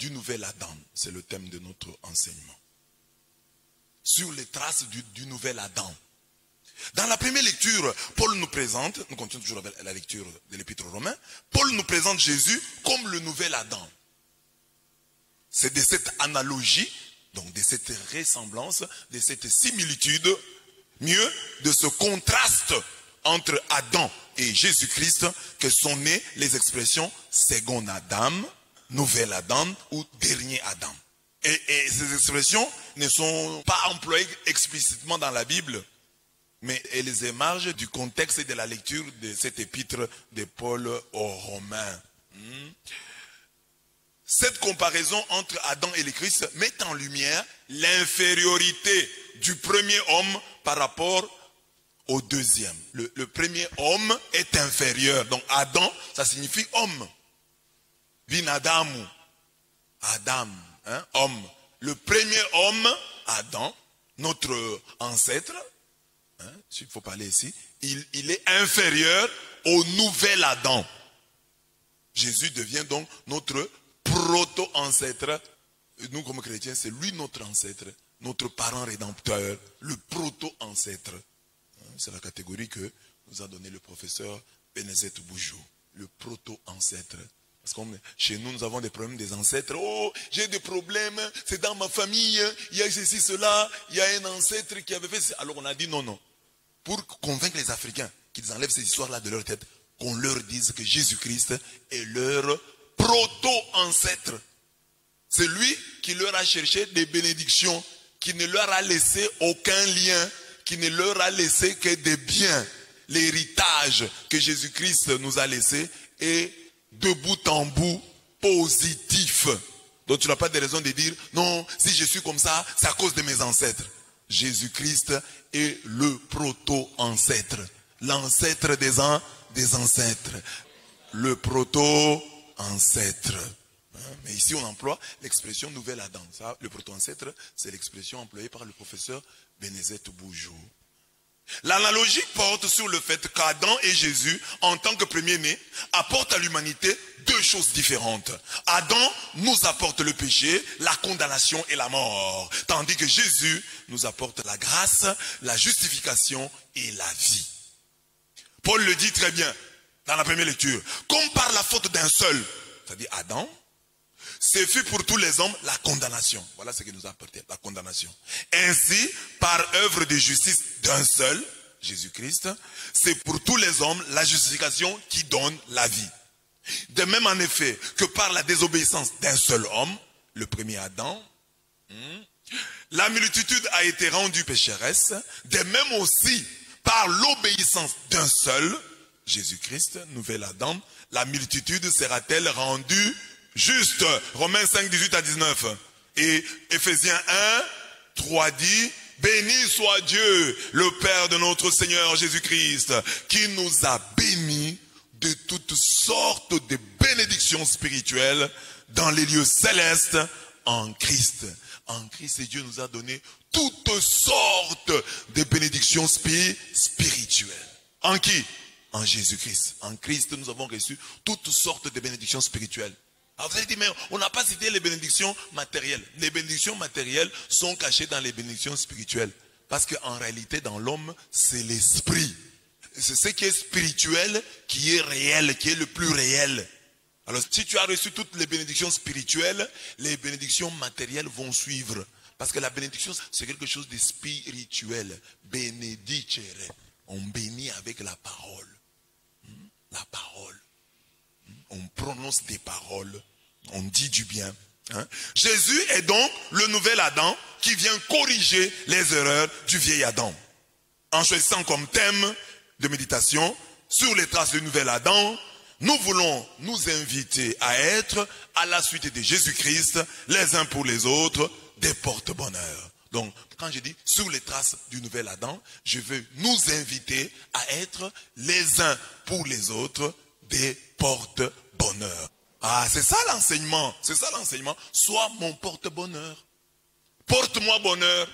du nouvel Adam. C'est le thème de notre enseignement. Sur les traces du nouvel Adam. Dans la première lecture, Paul nous présente, nous continuons toujours avec la lecture de l'Épître aux Romains, Paul nous présente Jésus comme le nouvel Adam. C'est de cette analogie, donc de cette ressemblance, de cette similitude, mieux de ce contraste entre Adam et Jésus-Christ que sont nées les expressions second Adam, nouvel Adam ou dernier Adam. Et ces expressions ne sont pas employées explicitement dans la Bible, mais elles émergent du contexte de la lecture de cette épître de Paul aux Romains. Cette comparaison entre Adam et le Christ met en lumière l'infériorité du premier homme par rapport au deuxième. Le premier homme est inférieur. Donc Adam, ça signifie homme. Bin Adamu. Adam, hein, homme. Le premier homme, Adam, notre ancêtre, hein, s'il faut parler ici, il est inférieur au nouvel Adam. Jésus devient donc notre proto-ancêtre. Nous, comme chrétiens, c'est lui notre ancêtre, notre parent rédempteur, le proto-ancêtre. C'est la catégorie que nous a donné le professeur Benezet Boujou, le proto-ancêtre. Parce que chez nous, nous avons des problèmes des ancêtres. Oh, j'ai des problèmes, c'est dans ma famille, il y a ceci, cela, il y a un ancêtre qui avait fait ça. Alors on a dit non, non. Pour convaincre les Africains qu'ils enlèvent ces histoires-là de leur tête, qu'on leur dise que Jésus-Christ est leur proto-ancêtre. C'est lui qui leur a cherché des bénédictions, qui ne leur a laissé aucun lien, qui ne leur a laissé que des biens. L'héritage que Jésus-Christ nous a laissé est de bout en bout positif. Donc tu n'as pas de raison de dire, non, si je suis comme ça, c'est à cause de mes ancêtres. Jésus-Christ est le proto-ancêtre, l'ancêtre des ancêtres, le proto-ancêtre. Mais ici on emploie l'expression nouvel Adam. Ça, le proto-ancêtre, c'est l'expression employée par le professeur Benezet Boujou. L'analogie porte sur le fait qu'Adam et Jésus, en tant que premier-né, apportent à l'humanité deux choses différentes. Adam nous apporte le péché, la condamnation et la mort, tandis que Jésus nous apporte la grâce, la justification et la vie. Paul le dit très bien dans la première lecture. Comme par la faute d'un seul, c'est-à-dire Adam, c'est fait pour tous les hommes la condamnation. Voilà ce qu'il nous a apporté, la condamnation. Ainsi, par œuvre de justice d'un seul, Jésus-Christ, c'est pour tous les hommes la justification qui donne la vie. De même en effet que par la désobéissance d'un seul homme, le premier Adam, la multitude a été rendue pécheresse. De même aussi par l'obéissance d'un seul, Jésus-Christ, nouvel Adam, la multitude sera-t-elle rendue juste. Romains 5, 18 à 19. Et Éphésiens 1, 3 dit, béni soit Dieu, le Père de notre Seigneur Jésus-Christ, qui nous a bénis de toutes sortes de bénédictions spirituelles dans les lieux célestes en Christ. En Christ, Dieu nous a donné toutes sortes de bénédictions spirituelles. En qui? En Jésus-Christ. En Christ, nous avons reçu toutes sortes de bénédictions spirituelles. Alors vous allez dire, mais on n'a pas cité les bénédictions matérielles. Les bénédictions matérielles sont cachées dans les bénédictions spirituelles. Parce qu'en réalité, dans l'homme, c'est l'esprit. C'est ce qui est spirituel qui est réel, qui est le plus réel. Alors si tu as reçu toutes les bénédictions spirituelles, les bénédictions matérielles vont suivre. Parce que la bénédiction, c'est quelque chose de spirituel. Benedicere. On bénit avec la parole. La parole. On prononce des paroles, on dit du bien. Jésus est donc le nouvel Adam qui vient corriger les erreurs du vieil Adam. En choisissant comme thème de méditation sur les traces du nouvel Adam, nous voulons nous inviter à être, à la suite de Jésus-Christ, les uns pour les autres, des porte-bonheur. Donc, quand je dis sur les traces du nouvel Adam, je veux nous inviter à être les uns pour les autres, des porte-bonheur. Ah, c'est ça l'enseignement. C'est ça l'enseignement. Sois mon porte-bonheur. Porte-moi bonheur.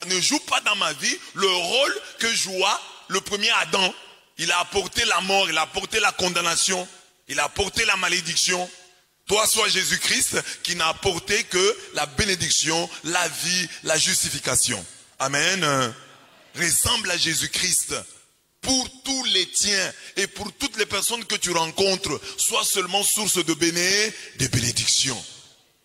Ne joue pas dans ma vie le rôle que joua le premier Adam. Il a apporté la mort, il a apporté la condamnation, il a apporté la malédiction. Toi, sois Jésus-Christ qui n'a apporté que la bénédiction, la vie, la justification. Amen. Ressemble à Jésus-Christ. Pour tous les tiens et pour toutes les personnes que tu rencontres, sois seulement source de bénédiction.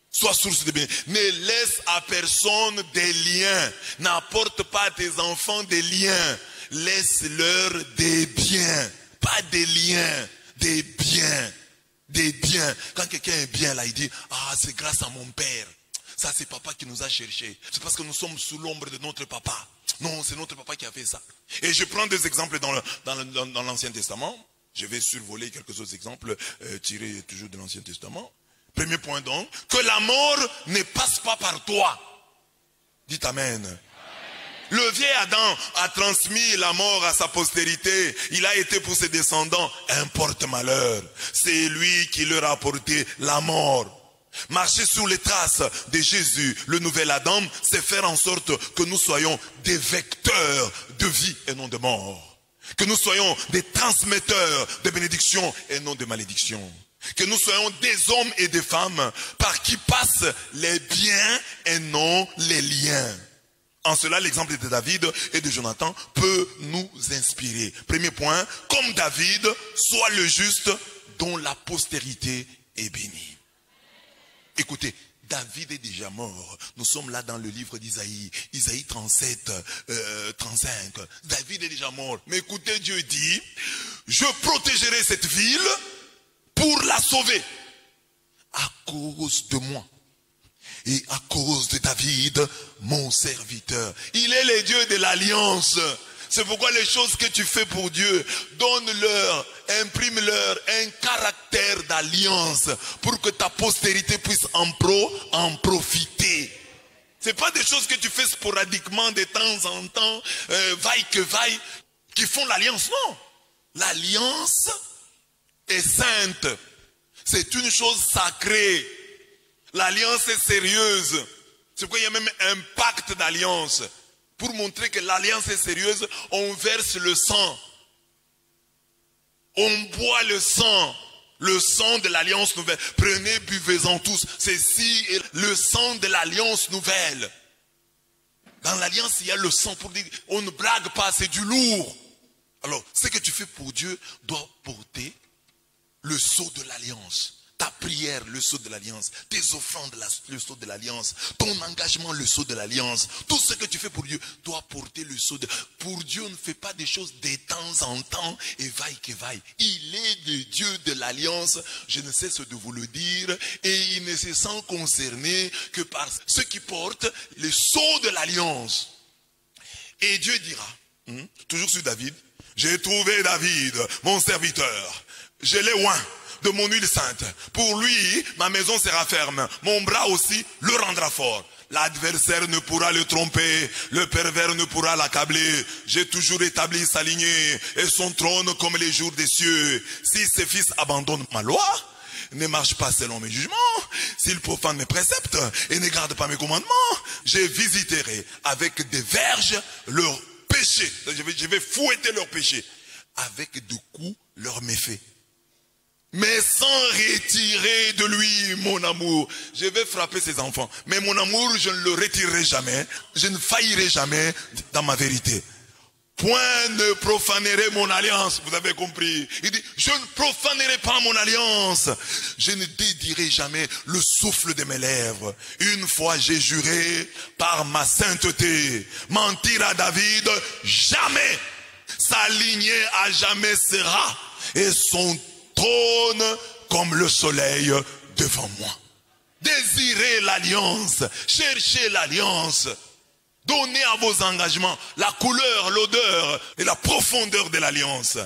Sois source de bénédiction. Ne laisse à personne des liens. N'apporte pas à tes enfants des liens. Laisse-leur des biens. Pas des liens, des biens. Des biens. Quand quelqu'un est bien là, il dit, ah, c'est grâce à mon père. Ça, c'est papa qui nous a cherchés. C'est parce que nous sommes sous l'ombre de notre papa. Non, c'est notre papa qui a fait ça. Et je prends des exemples dans l'Ancien Testament. Je vais survoler quelques autres exemples tirés toujours de l'Ancien Testament. Premier point donc, que la mort ne passe pas par toi. Dites Amen. Le vieil Adam a transmis la mort à sa postérité. Il a été pour ses descendants un porte-malheur. C'est lui qui leur a apporté la mort. Marcher sur les traces de Jésus, le nouvel Adam, c'est faire en sorte que nous soyons des vecteurs de vie et non de mort. Que nous soyons des transmetteurs de bénédiction et non de malédiction. Que nous soyons des hommes et des femmes par qui passent les biens et non les liens. En cela, l'exemple de David et de Jonathan peut nous inspirer. Premier point, comme David, sois le juste dont la postérité est bénie. Écoutez, David est déjà mort. Nous sommes là dans le livre d'Isaïe. Isaïe 37, 35. David est déjà mort. Mais écoutez, Dieu dit, je protégerai cette ville pour la sauver. À cause de moi. Et à cause de David, mon serviteur. Il est le Dieu de l'alliance. C'est pourquoi les choses que tu fais pour Dieu, donne-leur, imprime-leur un caractère d'alliance pour que ta postérité puisse en profiter. C'est pas des choses que tu fais sporadiquement de temps en temps, vaille que vaille, qui font l'alliance. Non. L'alliance est sainte. C'est une chose sacrée. L'alliance est sérieuse. C'est pourquoi il y a même un pacte d'alliance. Pour montrer que l'alliance est sérieuse, on verse le sang. On boit le sang de l'alliance nouvelle. Prenez, buvez-en tous. Ceci est le sang de l'alliance nouvelle. Dans l'alliance, il y a le sang pour dire, on ne blague pas, c'est du lourd. Alors, ce que tu fais pour Dieu doit porter le sceau de l'alliance. Ta prière, le sceau de l'alliance. Tes offrandes, le sceau de l'alliance. Ton engagement, le sceau de l'alliance. Tout ce que tu fais pour Dieu doit porter le sceau de... Pour Dieu, on ne fait pas des choses de temps en temps et vaille que vaille. Il est le Dieu de l'alliance. Je ne cesse de vous le dire. Et il ne se sent concerné que par ceux qui portent le sceau de l'alliance. Et Dieu dira, toujours sur David, j'ai trouvé David, mon serviteur. Je l'ai oint de mon huile sainte. Pour lui, ma maison sera ferme. Mon bras aussi le rendra fort. L'adversaire ne pourra le tromper. Le pervers ne pourra l'accabler. J'ai toujours établi sa lignée et son trône comme les jours des cieux. Si ses fils abandonnent ma loi, ne marchent pas selon mes jugements, s'ils profanent mes préceptes et ne gardent pas mes commandements, je visiterai avec des verges leurs péchés. Je vais fouetter leurs péchés. Avec de coups leurs méfaits. Mais sans retirer de lui mon amour. Je vais frapper ses enfants. Mais mon amour, je ne le retirerai jamais. Je ne faillirai jamais dans ma vérité. Point ne profanerai mon alliance. Vous avez compris. Il dit, je ne profanerai pas mon alliance. Je ne dédierai jamais le souffle de mes lèvres. Une fois j'ai juré par ma sainteté. Mentir à David, jamais. Sa lignée à jamais sera. Et son trône comme le soleil devant moi. Désirez l'alliance, cherchez l'alliance. Donnez à vos engagements la couleur, l'odeur et la profondeur de l'alliance.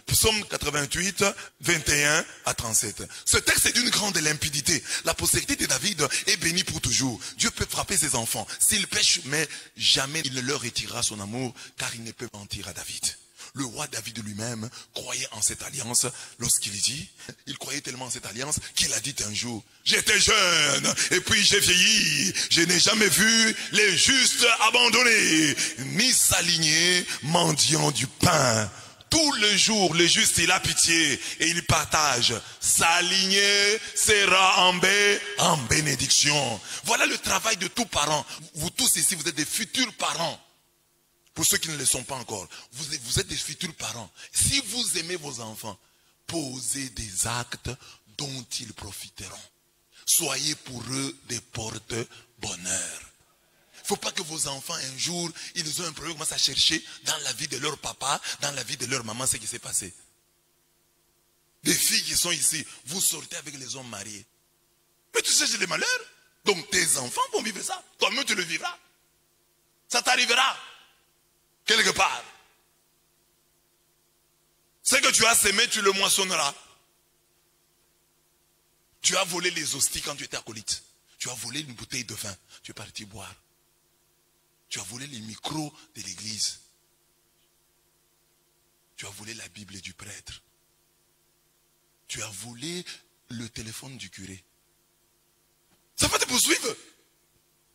Psaume 88, 21 à 37. Ce texte est d'une grande limpidité. La postérité de David est bénie pour toujours. Dieu peut frapper ses enfants s'ils pêchent, mais jamais il ne leur retirera son amour, car il ne peut mentir à David. Le roi David lui-même croyait en cette alliance lorsqu'il dit, il croyait tellement en cette alliance qu'il a dit un jour, j'étais jeune et puis j'ai vieilli, je n'ai jamais vu les justes abandonnés, ni s'aligner mendiant du pain. Tout le jour, le juste, il a pitié et il partage. Sa lignée sera en bénédiction. Voilà le travail de tout parent. Vous tous ici, vous êtes des futurs parents. Pour ceux qui ne le sont pas encore, vous êtes des futurs parents. Si vous aimez vos enfants, posez des actes dont ils profiteront. Soyez pour eux des porte-bonheur. Il ne faut pas que vos enfants, un jour, ils ont un problème, commencent à chercher dans la vie de leur papa, dans la vie de leur maman, ce qui s'est passé. Des filles qui sont ici, vous sortez avec les hommes mariés. Mais tu sais, j'ai des malheurs. Donc tes enfants vont vivre ça. Toi-même, tu le vivras. Ça t'arrivera. Quelque part. Ce que tu as semé, tu le moissonneras. Tu as volé les hosties quand tu étais acolyte. Tu as volé une bouteille de vin. Tu es parti boire. Tu as volé les micros de l'église. Tu as volé la Bible du prêtre. Tu as volé le téléphone du curé. Ça va te poursuivre.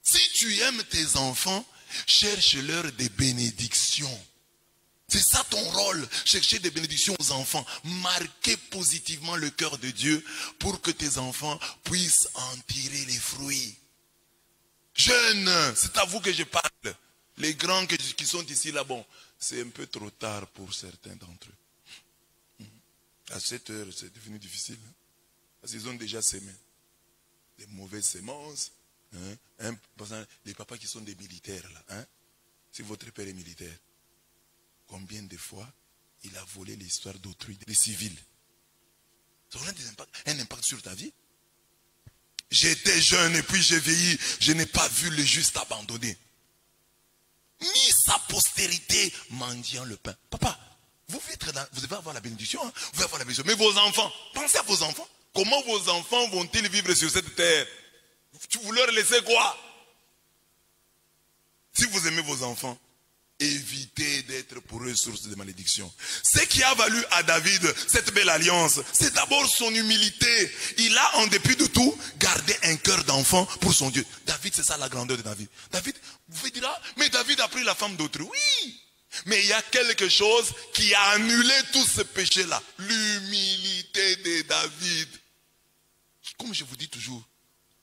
Si tu aimes tes enfants, cherche-leur des bénédictions. C'est ça ton rôle, chercher des bénédictions aux enfants. Marquer positivement le cœur de Dieu pour que tes enfants puissent en tirer les fruits. Jeunes, c'est à vous que je parle. Les grands qui sont ici, là, bon, c'est un peu trop tard pour certains d'entre eux. À 7 heures, c'est devenu difficile. Parce qu'ils ont déjà semé des mauvaises semences. Les papas qui sont des militaires, là. Si votre père est militaire, combien de fois il a volé l'histoire d'autrui, des civils? Ça aura un impact sur ta vie. J'étais jeune et puis j'ai vieilli. Je n'ai pas vu le juste abandonné. Ni sa postérité mendiant le pain. Papa, vous devez avoir la bénédiction. Hein? Vous devez avoir la bénédiction. Mais vos enfants, pensez à vos enfants. Comment vos enfants vont-ils vivre sur cette terre? Vous leur laissez quoi? Si vous aimez vos enfants, évitez d'être pour eux source de malédiction. Ce qui a valu à David cette belle alliance, c'est d'abord son humilité. Il a, en dépit de tout, gardé un cœur d'enfant pour son Dieu. David, c'est ça la grandeur de David. David, vous direz, mais David a pris la femme d'autrui. Oui, mais il y a quelque chose qui a annulé tout ce péché-là. L'humilité de David. Comme je vous dis toujours,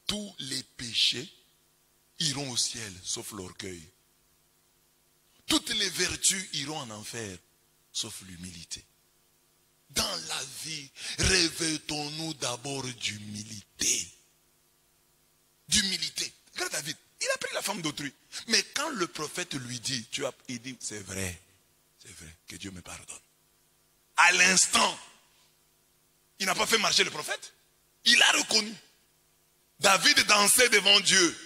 tous les péchés iront au ciel, sauf l'orgueil. Toutes les vertus iront en enfer, sauf l'humilité. Dans la vie, revêtons-nous d'abord d'humilité. D'humilité. Regarde David, il a pris la femme d'autrui. Mais quand le prophète lui dit, il dit, c'est vrai, que Dieu me pardonne. À l'instant, il n'a pas fait marcher le prophète. Il a reconnu. David dansait devant Dieu.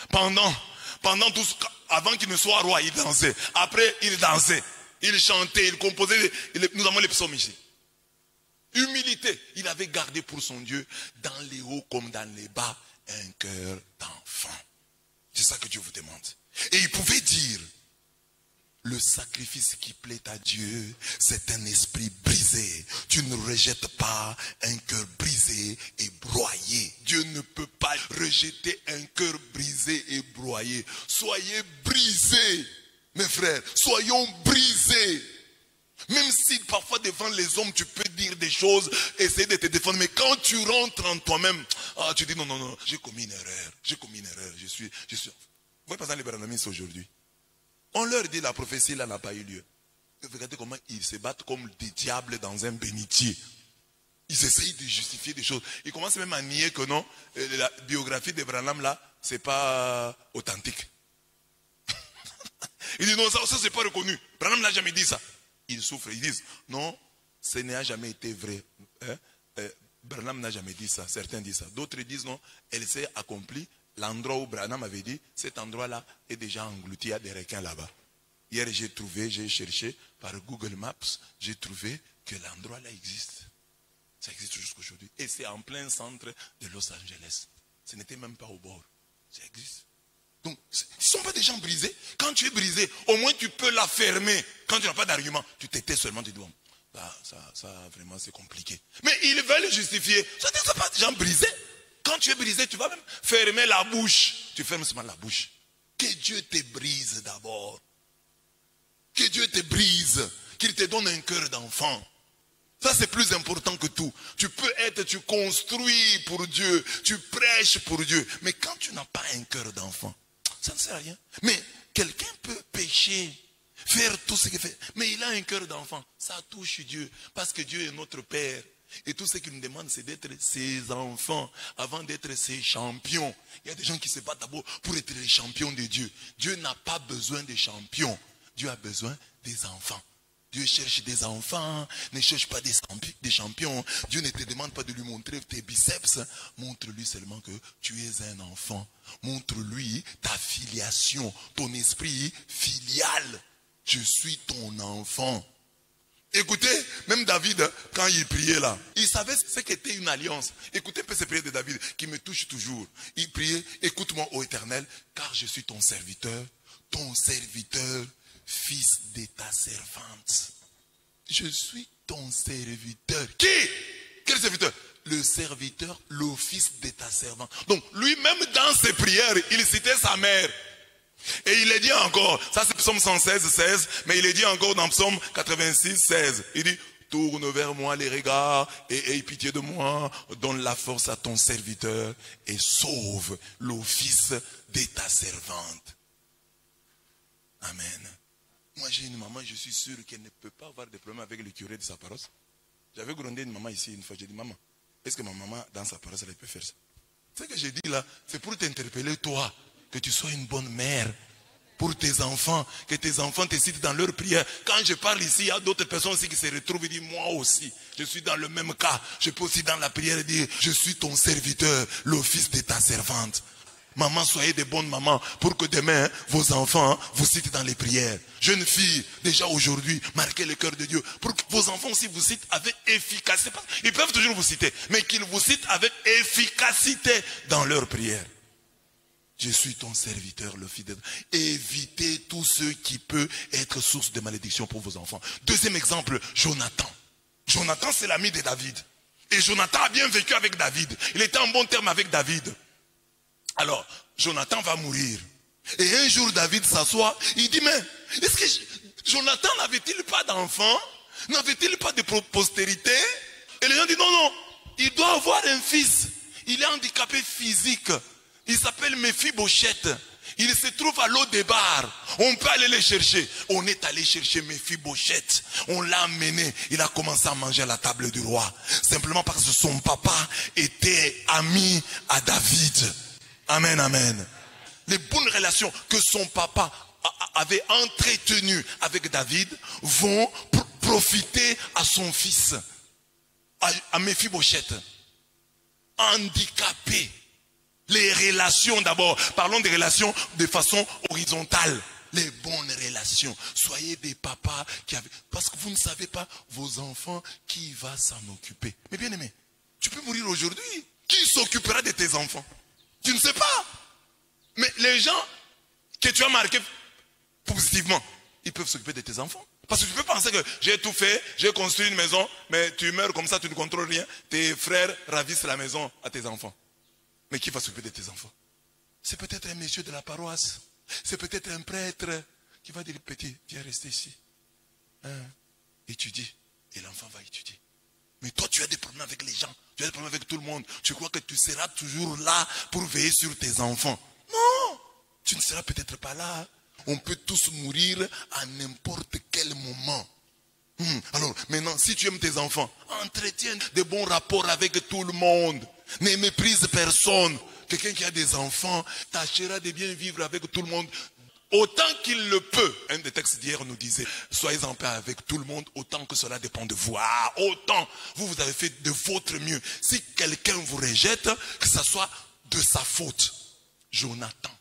Pendant tout ce avant qu'il ne soit roi, il dansait. Après, il dansait. Il chantait, il composait. Nous avons les psaumes ici. Humilité. Il avait gardé pour son Dieu, dans les hauts comme dans les bas, un cœur d'enfant. C'est ça que Dieu vous demande. Et il pouvait dire, le sacrifice qui plaît à Dieu, c'est un esprit brisé. Tu ne rejettes pas un cœur brisé et broyé. Dieu ne peut pas rejeter un cœur brisé et broyé. Soyez brisés, mes frères. Soyons brisés. Même si parfois devant les hommes, tu peux dire des choses, essayer de te défendre. Mais quand tu rentres en toi-même, tu dis non, j'ai commis une erreur. J'ai commis une erreur. Je suis... Vous voyez par exemple les Branhamistes aujourd'hui. On leur dit la prophétie là n'a pas eu lieu. Regardez comment ils se battent comme des diables dans un bénitier. Ils essayent de justifier des choses. Ils commencent même à nier que non, la biographie de Branham là, c'est pas authentique. Ils disent non, ça c'est pas reconnu. Branham n'a jamais dit ça. Ils souffrent, ils disent non, ce n'a jamais été vrai. Branham n'a jamais dit ça. Certains disent ça. D'autres disent non, elle s'est accomplie. L'endroit où Branham avait dit, cet endroit-là est déjà englouti, il y a des requins là-bas. Hier, j'ai cherché par Google Maps, j'ai trouvé que l'endroit-là existe. Ça existe jusqu'aujourd'hui. Et c'est en plein centre de Los Angeles. Ce n'était même pas au bord. Ça existe. Donc, ils ne sont pas des gens brisés. Quand tu es brisé, au moins tu peux la fermer. Quand tu n'as pas d'argument, tu t'étais seulement, tu dis, bon, ça vraiment c'est compliqué. Mais ils veulent justifier. Ça ne sont pas des gens brisés. Quand tu es brisé, tu vas même fermer la bouche. Tu fermes seulement la bouche. Que Dieu te brise d'abord. Que Dieu te brise. te donne un cœur d'enfant. Ça, c'est plus important que tout. Tu construis pour Dieu, tu prêches pour Dieu. Mais quand tu n'as pas un cœur d'enfant, ça ne sert à rien. Mais quelqu'un peut pécher, faire tout ce qu'il fait, mais il a un cœur d'enfant. Ça touche Dieu, parce que Dieu est notre Père. Et tout ce qu'il nous demande, c'est d'être ses enfants, avant d'être ses champions. Il y a des gens qui se battent d'abord pour être les champions de Dieu. Dieu n'a pas besoin des champions. Dieu a besoin des enfants. Dieu cherche des enfants, ne cherche pas des champions. Dieu ne te demande pas de lui montrer tes biceps. Montre-lui seulement que tu es un enfant. Montre-lui ta filiation, ton esprit filial. Je suis ton enfant. Écoutez, même David, quand il priait là, il savait ce qu'était une alliance. Écoutez un peu ces prières de David qui me touchent toujours. Il priait, écoute-moi ô Éternel, car je suis ton serviteur, fils de ta servante. Je suis ton serviteur. Qui? Quel serviteur? Le serviteur, le fils de ta servante. Donc lui-même dans ses prières, il citait sa mère. Et il est dit encore, ça c'est Psaume 116, 16, mais il est dit encore dans Psaume 86, 16. Il dit, tourne vers moi les regards et aie pitié de moi, donne la force à ton serviteur et sauve le fils de ta servante. Amen. Moi j'ai une maman, je suis sûr qu'elle ne peut pas avoir de problème avec le curé de sa paroisse. J'avais grondé une maman ici une fois, j'ai dit, maman, est-ce que ma maman dans sa paroisse elle peut faire ça? Ce que j'ai dit là, c'est pour t'interpeller toi, que tu sois une bonne mère pour tes enfants, que tes enfants te citent dans leurs prières. Quand je parle ici, il y a d'autres personnes aussi qui se retrouvent et disent, moi aussi, je suis dans le même cas. Je peux aussi dans la prière dire, je suis ton serviteur, le fils de ta servante. Maman, soyez des bonnes mamans pour que demain, vos enfants vous citent dans les prières. Jeunes filles, déjà aujourd'hui, marquez le cœur de Dieu pour que vos enfants aussi vous citent avec efficacité. Ils peuvent toujours vous citer, mais qu'ils vous citent avec efficacité dans leurs prières. Je suis ton serviteur, le fidèle. Évitez tout ce qui peut être source de malédiction pour vos enfants. Deuxième exemple, Jonathan. Jonathan, c'est l'ami de David. Et Jonathan a bien vécu avec David. Il était en bon terme avec David. Alors, Jonathan va mourir. Et un jour, David s'assoit. Il dit, mais est-ce que Jonathan n'avait-il pas d'enfant? N'avait-il pas de postérité? Et les gens disent, non, non, il doit avoir un fils. Il est handicapé physique. Il s'appelle Méphibosheth. Il se trouve à Lo-Débar. On peut aller le chercher. On est allé chercher Méphibosheth. On l'a amené. Il a commencé à manger à la table du roi. Simplement parce que son papa était ami à David. Amen, amen. Les bonnes relations que son papa avait entretenues avec David vont profiter à son fils, à Méphibosheth. Handicapé. Les relations d'abord. Parlons des relations de façon horizontale. Les bonnes relations. Soyez des papas qui avaient... Parce que vous ne savez pas, vos enfants, qui va s'en occuper. Mais bien aimé, tu peux mourir aujourd'hui. Qui s'occupera de tes enfants? Tu ne sais pas. Mais les gens que tu as marqués positivement, ils peuvent s'occuper de tes enfants. Parce que tu peux penser que j'ai tout fait, j'ai construit une maison, mais tu meurs comme ça, tu ne contrôles rien. Tes frères ravissent la maison à tes enfants. Mais qui va s'occuper de tes enfants? C'est peut-être un monsieur de la paroisse. C'est peut-être un prêtre qui va dire, petit, viens rester ici. Étudie. Et l'enfant va étudier. Mais toi, tu as des problèmes avec les gens. Tu as des problèmes avec tout le monde. Tu crois que tu seras toujours là pour veiller sur tes enfants. Non! Tu ne seras peut-être pas là. On peut tous mourir à n'importe quel moment. Alors, maintenant, si tu aimes tes enfants, entretiens de bons rapports avec tout le monde. Ne méprise personne. Quelqu'un qui a des enfants tâchera de bien vivre avec tout le monde autant qu'il le peut. Un des textes d'hier nous disait, soyez en paix avec tout le monde autant que cela dépend de vous. Ah, autant. Vous avez fait de votre mieux. Si quelqu'un vous rejette, que ce soit de sa faute. Jonathan.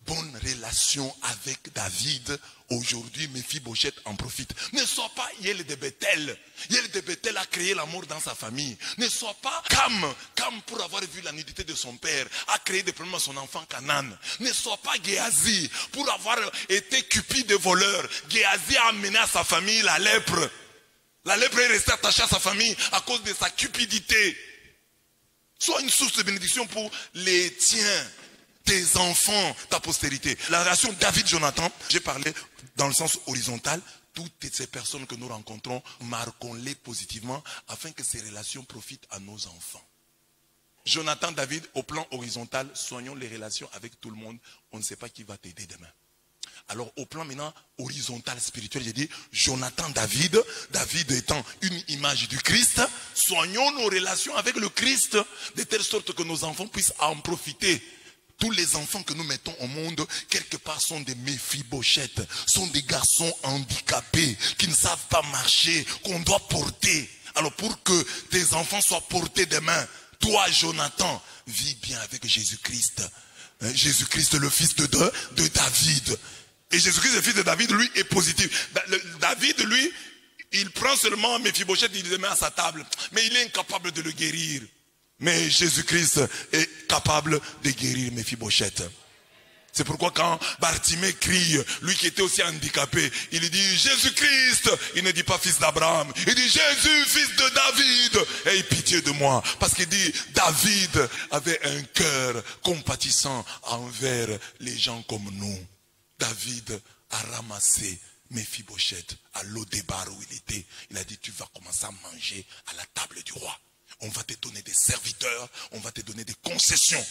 Bonne relation avec David. Aujourd'hui, Méphibosheth en profite. Ne sois pas Yel de Bethel. Yel de Bethel a créé l'amour dans sa famille. Ne sois pas Cam pour avoir vu la nudité de son père, a créé des problèmes à son enfant Canaan. Ne sois pas Géasi pour avoir été cupide de voleur. Géasi a amené à sa famille la lèpre. La lèpre est restée attachée à sa famille à cause de sa cupidité. Sois une source de bénédiction pour les tiens. Tes enfants, ta postérité. La relation David-Jonathan, j'ai parlé dans le sens horizontal, toutes ces personnes que nous rencontrons, marquons-les positivement afin que ces relations profitent à nos enfants. Jonathan, David, au plan horizontal, soignons les relations avec tout le monde. On ne sait pas qui va t'aider demain. Alors au plan maintenant horizontal, spirituel, j'ai dit Jonathan, David, David étant une image du Christ, soignons nos relations avec le Christ, de telle sorte que nos enfants puissent en profiter. Tous les enfants que nous mettons au monde, quelque part, sont des Méphibosheth, sont des garçons handicapés, qui ne savent pas marcher, qu'on doit porter. Alors pour que tes enfants soient portés des mains, toi Jonathan, vis bien avec Jésus-Christ. Jésus-Christ, le fils de David. Et Jésus-Christ, le fils de David, lui, est positif. David, lui, il prend seulement Méphibosheth, il le met à sa table. Mais il est incapable de le guérir. Mais Jésus-Christ est capable de guérir Méphibosheth. C'est pourquoi quand Bartimée crie, lui qui était aussi handicapé, il dit Jésus-Christ, il ne dit pas fils d'Abraham, il dit Jésus, fils de David, aie pitié de moi. Parce qu'il dit David avait un cœur compatissant envers les gens comme nous. David a ramassé Méphibosheth à l'Odébar où il était. Il a dit tu vas commencer à manger à la table du roi. On va te donner des serviteurs, on va te donner des concessions.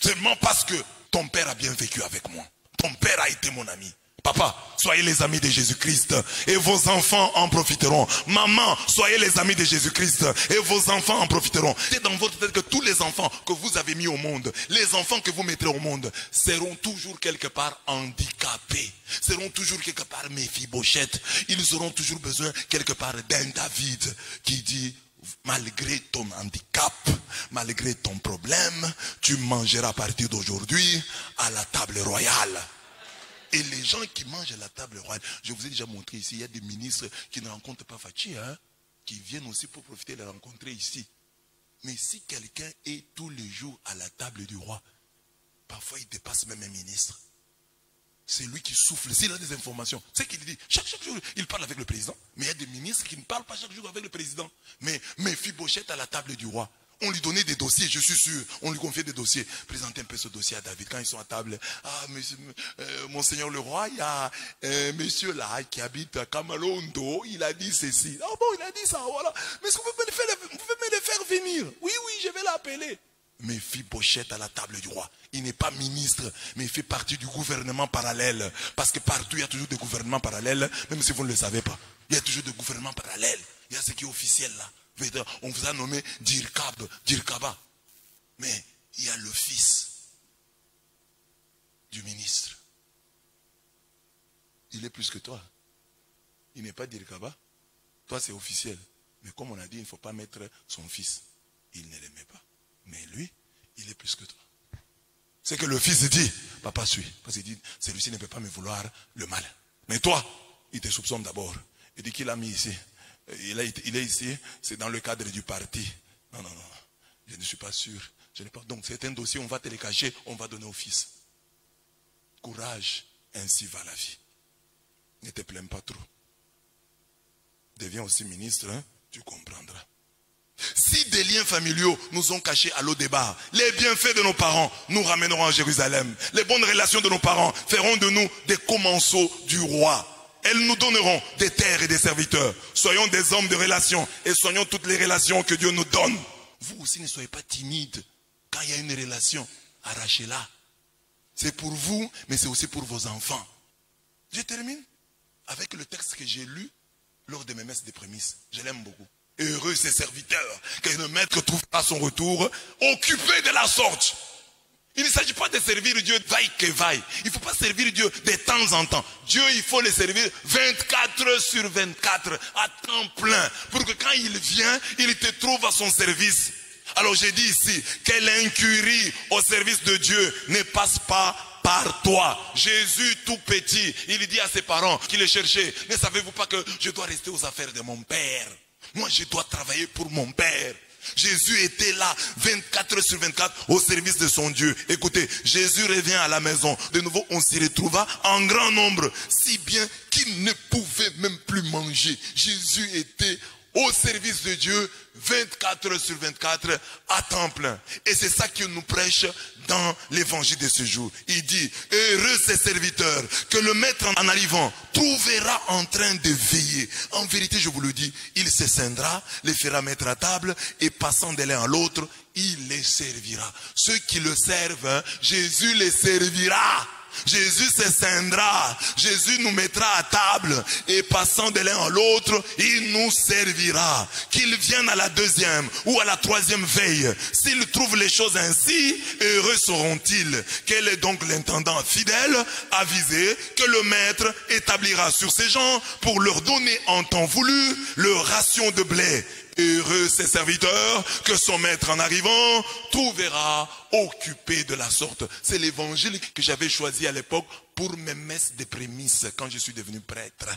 Seulement parce que ton père a bien vécu avec moi. Ton père a été mon ami. Papa, soyez les amis de Jésus-Christ et vos enfants en profiteront. Maman, soyez les amis de Jésus-Christ et vos enfants en profiteront. C'est dans votre tête que tous les enfants que vous avez mis au monde, les enfants que vous mettrez au monde, seront toujours quelque part handicapés, seront toujours quelque part Méphibosheth. Ils auront toujours besoin quelque part d'un David qui dit malgré ton handicap, malgré ton problème, tu mangeras à partir d'aujourd'hui à la table royale. Et les gens qui mangent à la table royale, je vous ai déjà montré ici, il y a des ministres qui ne rencontrent pas Fachi, qui viennent aussi pour profiter de les rencontrer ici. Mais si quelqu'un est tous les jours à la table du roi, parfois il dépasse même un ministre. C'est lui qui souffle, s'il a des informations. C'est qu'il dit, chaque jour, il parle avec le président. Mais il y a des ministres qui ne parlent pas chaque jour avec le président. Mais Méphibosheth à la table du roi. On lui donnait des dossiers, je suis sûr. On lui confiait des dossiers. Présentez un peu ce dossier à David. Quand ils sont à table, ah, monsieur, monseigneur le roi, il y a un monsieur là qui habite à Kamalondo. Il a dit ceci. Ah bon, il a dit ça, voilà. Mais est-ce que vous pouvez me le faire venir? Oui, je vais l'appeler. Méphibosheth à la table du roi. Il n'est pas ministre, mais il fait partie du gouvernement parallèle. Parce que partout, il y a toujours des gouvernements parallèles, même si vous ne le savez pas. Il y a toujours des gouvernements parallèles. Il y a ce qui est officiel là. On vous a nommé Dirkaba. Mais il y a le fils du ministre. Il est plus que toi. Il n'est pas Dirkaba. Toi, c'est officiel. Mais comme on a dit, il ne faut pas mettre son fils. Il ne l'aimait pas. Mais lui, il est plus que toi. C'est que le fils dit, papa suis. Parce qu'il dit, celui-ci ne peut pas me vouloir le mal. Mais toi, il te soupçonne d'abord. Il dit qu'il l'a mis ici. Il est ici, c'est dans le cadre du parti. Non, je ne suis pas sûr. Je n'ai pas. Donc c'est un dossier, on va te le cacher, on va donner au fils. Courage, ainsi va la vie. Ne te plains pas trop. Deviens aussi ministre, tu comprendras. Si des liens familiaux nous ont cachés à l'Odébar, les bienfaits de nos parents nous ramèneront à Jérusalem. Les bonnes relations de nos parents feront de nous des commensaux du roi. Elles nous donneront des terres et des serviteurs. Soyons des hommes de relations et soignons toutes les relations que Dieu nous donne. Vous aussi ne soyez pas timides. Quand il y a une relation, arrachez-la. C'est pour vous, mais c'est aussi pour vos enfants. Je termine avec le texte que j'ai lu lors de mes messes des prémices. Je l'aime beaucoup. Heureux ces serviteurs que le maître trouve à son retour, occupés de la sorte. Il ne s'agit pas de servir Dieu vaille que vaille. Il ne faut pas servir Dieu de temps en temps. Dieu, il faut le servir 24 heures sur 24, à temps plein. Pour que quand il vient, il te trouve à son service. Alors j'ai dit ici, quelle incurie au service de Dieu ne passe pas par toi. Jésus tout petit, il dit à ses parents qui le cherchaient, ne savez-vous pas que je dois rester aux affaires de mon Père? Moi, je dois travailler pour mon Père. Jésus était là 24 heures sur 24 au service de son Dieu. Écoutez, Jésus revient à la maison. De nouveau, on s'y retrouva en grand nombre, si bien qu'il ne pouvait même plus manger. Jésus était au service de Dieu 24 heures sur 24 à temps plein. Et c'est ça qu'il nous prêche dans l'évangile de ce jour. Il dit, heureux ces serviteurs que le maître en arrivant trouvera en train de veiller. En vérité, je vous le dis, il se scindra, les fera mettre à table et passant de l'un à l'autre, il les servira. Ceux qui le servent, Jésus les servira. Jésus se scindra, Jésus nous mettra à table et passant de l'un à l'autre, il nous servira. Qu'il vienne à la deuxième ou à la troisième veille, s'ils trouvent les choses ainsi, heureux seront-ils. Quel est donc l'intendant fidèle, avisé, que le maître établira sur ces gens pour leur donner en temps voulu leur ration de blé. Heureux ces serviteurs que son maître en arrivant trouvera occupés de la sorte. C'est l'évangile que j'avais choisi à l'époque pour mes messes de prémices quand je suis devenu prêtre.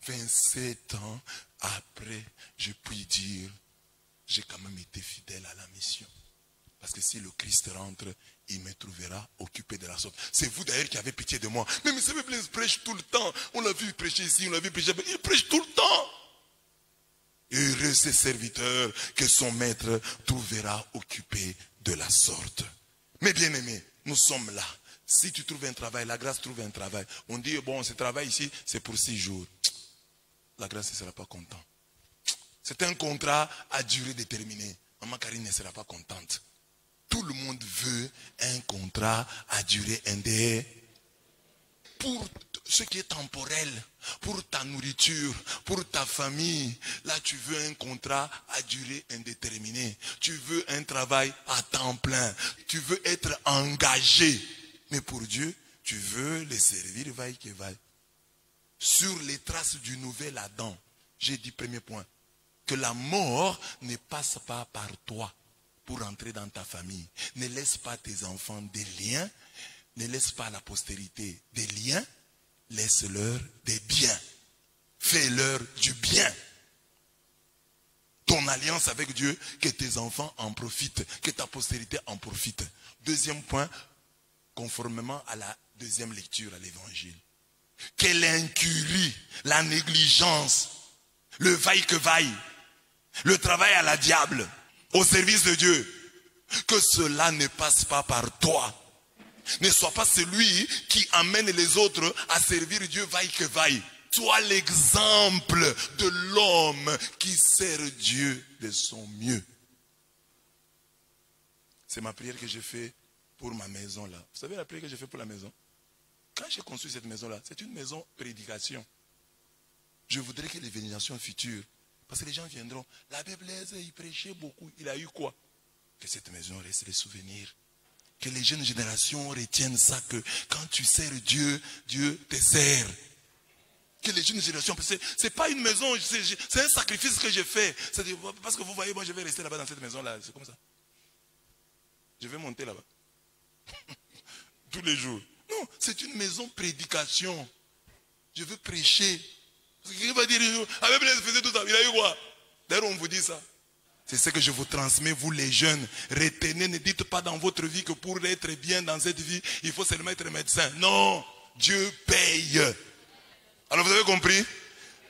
27 ans après, je puis dire, j'ai quand même été fidèle à la mission. Parce que si le Christ rentre, il me trouvera occupé de la sorte. C'est vous d'ailleurs qui avez pitié de moi. Mais M. Blaise prêche tout le temps. On l'a vu prêcher ici, on l'a vu prêcher. Il prêche tout le temps. Heureux ces serviteurs que son maître trouvera occupé de la sorte. Mais bien aimés, nous sommes là. Si tu trouves un travail, la grâce trouve un travail. On dit, bon, ce travail ici, c'est pour 6 jours. La grâce ne sera pas contente. C'est un contrat à durée déterminée. Maman Karine ne sera pas contente. Tout le monde veut un contrat à durée indéterminée. Pour ce qui est temporel, pour ta nourriture, pour ta famille, là tu veux un contrat à durée indéterminée. Tu veux un travail à temps plein. Tu veux être engagé. Mais pour Dieu, tu veux les servir vaille que vaille. Sur les traces du nouvel Adam, j'ai dit premier point, que la mort ne passe pas par toi pour entrer dans ta famille. Ne laisse pas tes enfants des liens, ne laisse pas à la postérité des liens, laisse-leur des biens. Fais-leur du bien. Ton alliance avec Dieu, que tes enfants en profitent, que ta postérité en profite. Deuxième point, conformément à la deuxième lecture à l'évangile. Que l'incurie, la négligence, le vaille-que-vaille, le travail à la diable, au service de Dieu, que cela ne passe pas par toi. Ne sois pas celui qui amène les autres à servir Dieu vaille que vaille. Sois l'exemple de l'homme qui sert Dieu de son mieux. C'est ma prière que j'ai faite pour ma maison là. Vous savez la prière que j'ai faite pour la maison? Quand j'ai construit cette maison là, c'est une maison prédication. Je voudrais que les générations futures, parce que les gens viendront, l'abbé Blaise, il prêchait beaucoup, il a eu quoi? Que cette maison reste des souvenirs. Que les jeunes générations retiennent ça, que quand tu sers Dieu, Dieu te sert. Que les jeunes générations, c'est pas une maison, c'est un sacrifice que j'ai fait. Parce que vous voyez, moi je vais rester là-bas dans cette maison-là, c'est comme ça. Je vais monter là-bas. Tous les jours. Non, c'est une maison prédication. Je veux prêcher. Parce qu'il va dire, Abbé Blaise faisait tout ça, il a eu quoi? D'ailleurs on vous dit ça. C'est ce que je vous transmets, vous les jeunes. Retenez, ne dites pas dans votre vie que pour être bien dans cette vie, il faut seulement être médecin. Non, Dieu paye. Alors vous avez compris?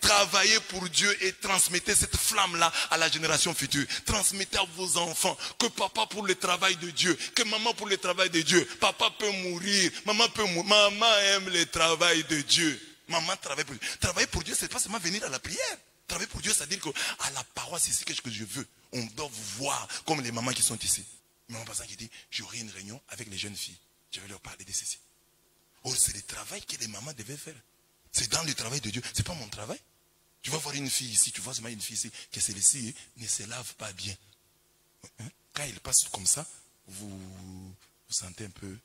Travaillez pour Dieu et transmettez cette flamme-là à la génération future. Transmettez à vos enfants que papa pour le travail de Dieu, que maman pour le travail de Dieu. Papa peut mourir, maman peut mourir. Maman aime le travail de Dieu. Maman travaille pour Dieu. Travailler pour Dieu, c'est pas seulement venir à la prière. Travailler pour Dieu, c'est-à-dire qu'à la paroisse ici, qu'est-ce que je veux? On doit vous voir comme les mamans qui sont ici. Maman passant qui dit, j'aurai une réunion avec les jeunes filles. Je vais leur parler de ceci. Oh, c'est le travail que les mamans devaient faire. C'est dans le travail de Dieu. C'est pas mon travail. Tu vas voir une fille ici, tu vois seulement une fille ici, que celle-ci ne se lave pas bien. Quand elle passe comme ça, vous sentez un peu...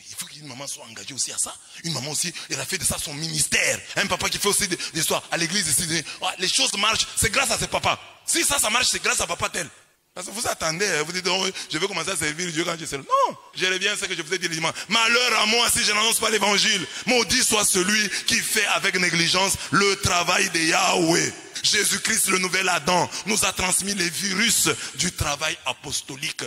Il faut qu'une maman soit engagée aussi à ça. Une maman aussi, elle a fait de ça son ministère. Un papa qui fait aussi des histoires à l'église ici. Les choses marchent, c'est grâce à ce papa. Si ça marche, c'est grâce à papa tel. Parce que vous attendez, vous dites, oh, je vais commencer à servir Dieu quand je serai. Non, je reviens à ce que je vous ai dit dimanche. Malheur à moi si je n'annonce pas l'évangile. Maudit soit celui qui fait avec négligence le travail de Yahweh. Jésus-Christ, le nouvel Adam, nous a transmis les virus du travail apostolique.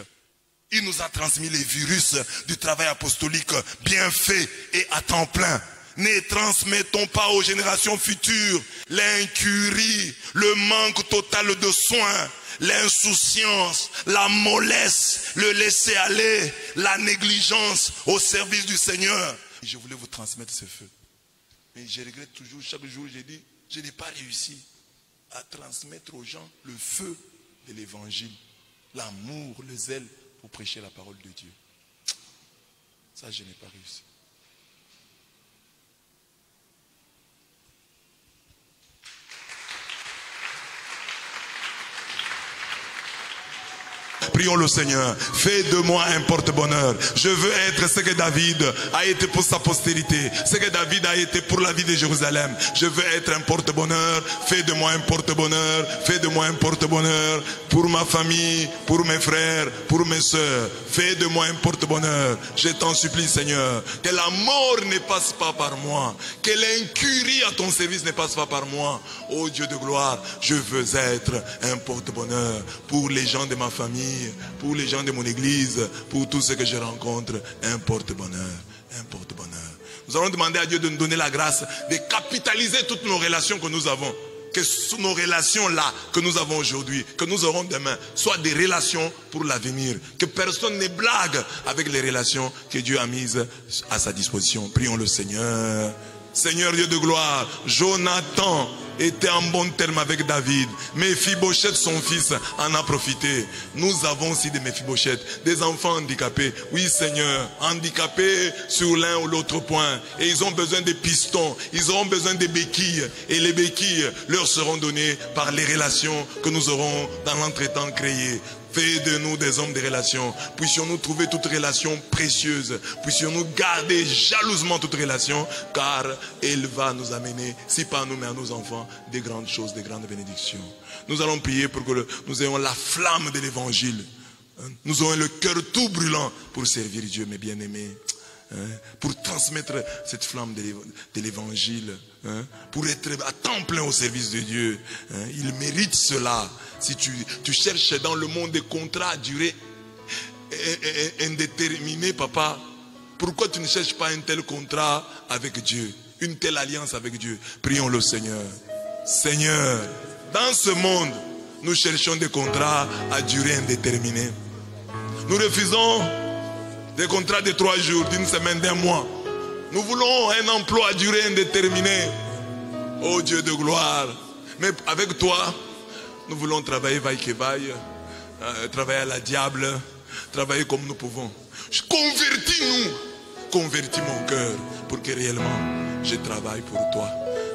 Il nous a transmis les virus du travail apostolique bien fait et à temps plein. Ne transmettons pas aux générations futures l'incurie, le manque total de soins, l'insouciance, la mollesse, le laisser-aller, la négligence au service du Seigneur. Je voulais vous transmettre ce feu. Mais je regrette toujours, chaque jour, j'ai dit, je n'ai pas réussi à transmettre aux gens le feu de l'évangile, l'amour, le zèle pour prêcher la parole de Dieu. Ça, je n'ai pas réussi. Prions le Seigneur. Fais de moi un porte-bonheur. Je veux être ce que David a été pour sa postérité. Ce que David a été pour la vie de Jérusalem. Je veux être un porte-bonheur. Fais de moi un porte-bonheur. Fais de moi un porte-bonheur pour ma famille, pour mes frères, pour mes soeurs. Fais de moi un porte-bonheur. Je t'en supplie, Seigneur. Que la mort ne passe pas par moi. Que l'incurie à ton service ne passe pas par moi. Ô Dieu de gloire, je veux être un porte-bonheur pour les gens de ma famille, pour les gens de mon église, pour tous ceux que je rencontre. Un porte-bonheur, un porte-bonheur. Nous allons demander à Dieu de nous donner la grâce de capitaliser toutes nos relations que nous avons. Que nos relations-là que nous avons aujourd'hui, que nous aurons demain, soient des relations pour l'avenir. Que personne ne blague avec les relations que Dieu a mises à sa disposition. Prions le Seigneur. Seigneur Dieu de gloire, Jonathan était en bon terme avec David. Mephibosheth, son fils, en a profité. Nous avons aussi des Mephibosheth, des enfants handicapés. Oui Seigneur, handicapés sur l'un ou l'autre point. Et ils ont besoin de pistons, ils auront besoin de béquilles. Et les béquilles leur seront données par les relations que nous aurons dans l'entretemps créé. Fais de nous des hommes de relations. Puissions-nous trouver toute relation précieuse. Puissions-nous garder jalousement toute relation. Car elle va nous amener, si pas à nous mais à nos enfants, des grandes choses, des grandes bénédictions. Nous allons prier pour que nous ayons la flamme de l'évangile. Nous aurons le cœur tout brûlant pour servir Dieu, mes bien-aimés. Pour transmettre cette flamme de l'évangile, pour être à temps plein au service de Dieu. Il mérite cela. Si tu cherches dans le monde des contrats à durée indéterminée, papa, pourquoi tu ne cherches pas un tel contrat avec Dieu, une telle alliance avec Dieu? Prions le Seigneur. Seigneur, dans ce monde, nous cherchons des contrats à durée indéterminée. Nous refusons des contrats de 3 jours, d'une semaine, d'un mois. Nous voulons un emploi à durée indéterminée. Oh Dieu de gloire. Mais avec toi, nous voulons travailler vaille que vaille, travailler à la diable, travailler comme nous pouvons. Convertis-nous, convertis mon cœur pour que réellement je travaille pour toi.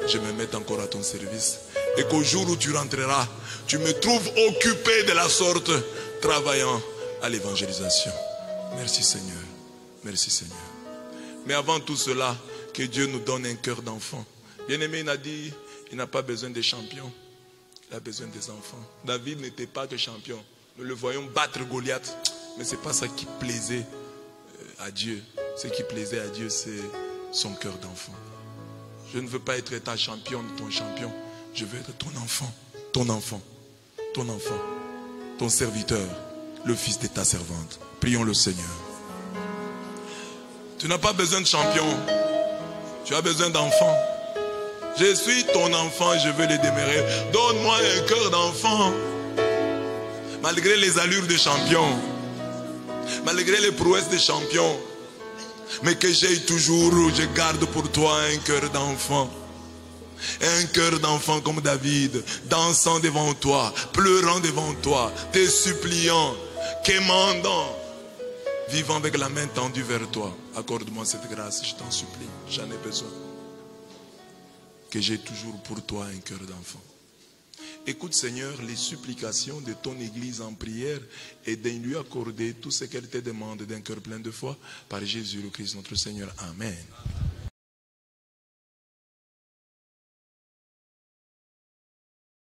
Je me mette encore à ton service. Et qu'au jour où tu rentreras, tu me trouves occupé de la sorte, travaillant à l'évangélisation. Merci Seigneur, merci Seigneur. Mais avant tout cela, que Dieu nous donne un cœur d'enfant. Bien-aimé, il a dit, il n'a pas besoin de champions, il a besoin des enfants. David n'était pas que champion. Nous le voyons battre Goliath, mais ce n'est pas ça qui plaisait à Dieu. Ce qui plaisait à Dieu, c'est son cœur d'enfant. Je ne veux pas être ta championne, ton champion. Je veux être ton enfant, ton enfant, ton enfant, ton serviteur, le fils de ta servante. Prions le Seigneur. Tu n'as pas besoin de champion. Tu as besoin d'enfant. Je suis ton enfant et je veux le demeurer. Donne-moi un cœur d'enfant. Malgré les allures de champion, malgré les prouesses de champion, mais que j'ai toujours, je garde pour toi un cœur d'enfant. Un cœur d'enfant comme David, dansant devant toi, pleurant devant toi, te suppliant, quémandant, vivant avec la main tendue vers toi. Accorde-moi cette grâce, je t'en supplie, j'en ai besoin. Que j'ai toujours pour toi un cœur d'enfant. Écoute Seigneur les supplications de ton église en prière et de lui accorder tout ce qu'elle te demande d'un cœur plein de foi par Jésus le Christ notre Seigneur. Amen.